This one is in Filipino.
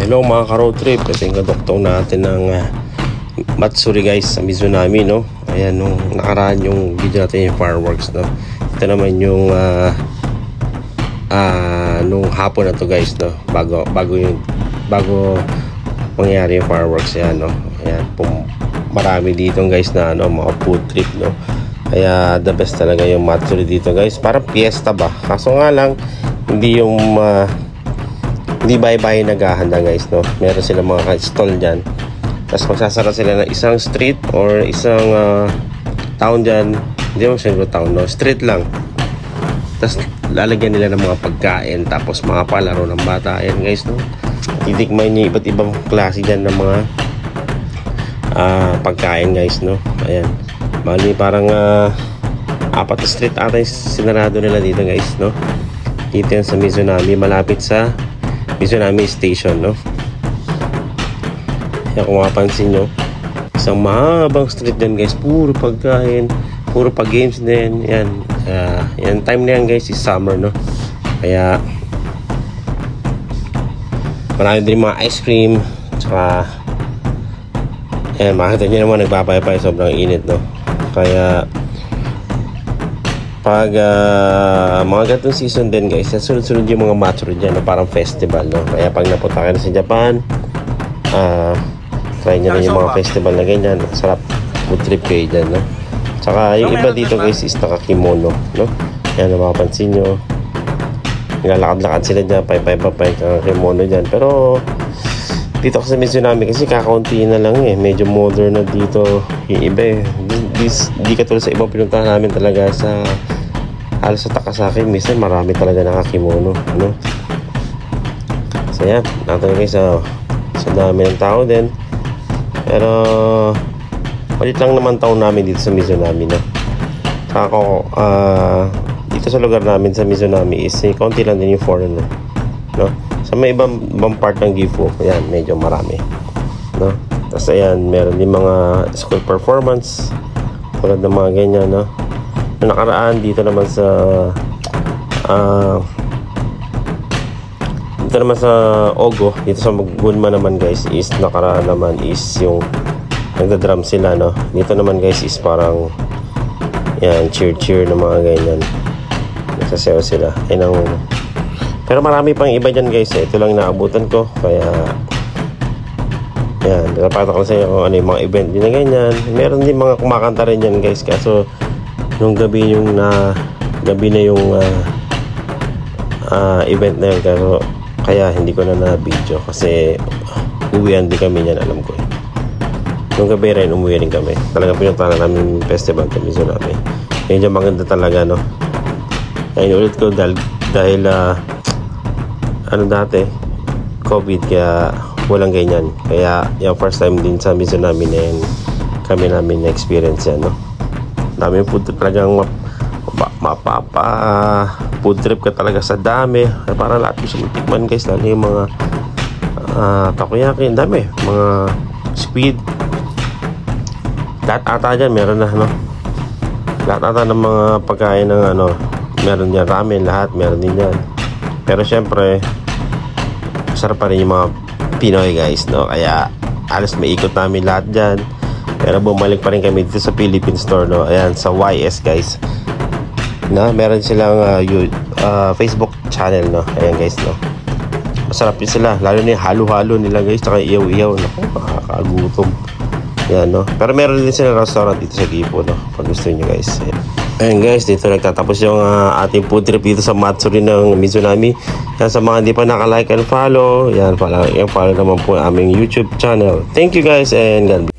Hello mga ka-road trip, ito yung kadoktong natin ng Matsuri guys sa Mizunami, no? Ayan, nung nakaraan yung video natin yung fireworks, no? Ito naman yung nung hapon na to guys, no? Bago mangyari yung fireworks yan, no? Ayan, marami dito guys na mga food trip, no? Kaya the best talaga yung Matsuri dito guys. Parang fiesta ba? Kaso nga lang hindi yung hindi bye-bye naghahanda guys, no? Meron sila mga stall dyan. Tapos magsasara sila ng isang street or isang town dyan. Hindi mo siguro town, no? Street lang. Tapos lalagyan nila ng mga pagkain. Tapos mga palaro ng bata. Ayan guys, no? Titikman niyo iba't ibang klase dyan ng mga pagkain guys, no? Ayan. Bali parang 4 na street ata yung sinarado nila dito guys, no? Dito yan sa Mizunami, malapit sa Mizunami Station, no? Kaya kung mapansin nyo, isang mahabang street din guys, puro pagkain, puro pag-games din. Yan, yan time na yan guys is summer, no? Kaya marami din mga ice cream. Tsaka ayan, makikita nyo naman nagpapayapay, sobrang init, no? Kaya pag mga gatong season din guys, sunod-sunod yung mga Matsuri dyan, no? Parang festival, no? Kaya pag napunta kayo sa Japan, try nyo rin yung mga festival na ganyan. Sarap food trip kayo dyan, no? Tsaka yung iba dito guys is nakakimono, no? Yan, mapapansin nyo, naglalakad-lakad sila dyan, pay-pay kimono dyan. Pero dito kasi Mizunami kasi kakaunti na lang eh, medyo modern na dito yung iba eh. Di katulad sa ibang pinuntahan namin talaga sa halos sa Takasaki, minsan marami talaga nakakimono, no? So yan, natin guys, sa dami ng tao din. Pero palit lang naman taon namin dito sa Mizunami, no? Ako dito sa lugar namin sa Mizunami is konti lang din yung foreigner, no? Sa may ibang part ng Gifu, ayan, medyo marami, no? Tapos ayan, meron din mga school performance tulad ng mga ganyan, no? Yung nakaraan dito naman sa Ogo, dito sa Gunma naman guys, is nakaraan naman is yung nagda-drum sila, no? Dito naman guys is parang yan, cheer na mga ganyan, nagsasayaw sila. Pero marami pang iba dyan guys, eh. Ito lang naabutan ko. Kaya yan, napakita ko sa inyo kung ano yung mga event din na ganyan. Meron din mga kumakanta rin dyan guys. Kaso nung gabi na yung event na yun. Kaya hindi ko na video kasi uwian din kami yan, alam ko eh. Nung gabi rin umuwi rin kami. Talagang pinuntahan namin yung festival kami sa namin. Medyo maganda talaga, no? Kaya inulit ko dahil dati COVID, kaya walang ganyan. Kaya yung first time din sa Mizunami na yan, kami namin na-experience yan, no? Dami food trip talagang food trip ka talaga sa dami. Parang lahat gusto mong tikman guys, lalo yung mga takoyaki, dami, mga squid, lahat ata dyan meron na, no? Lahat ata ng mga pagkain ng meron dyan, ramen, lahat meron din dyan. Pero syempre sarap pa rin yung mga Pinoy guys, no? Kaya alas maikot namin lahat dyan. Pero bumalik pa rin kami dito sa Philippine store, no? Ayan, sa YS guys, no? Meron silang Facebook channel, no? Ayan guys, no? Masarap yun sila, lalo na yung halo-halo nila guys, tsaka iyaw-iyaw. Naku, makakagutom yan, no? Pero meron din silang restaurant dito sa Gifu, no? Pag gusto nyo guys. Ayan guys, dito nagtatapos yung ating food trip dito sa Matsuri ng Mizunami. Yan, sa mga hindi pa naka-like and follow, yan, follow naman po aming YouTube channel. Thank you guys and God bless.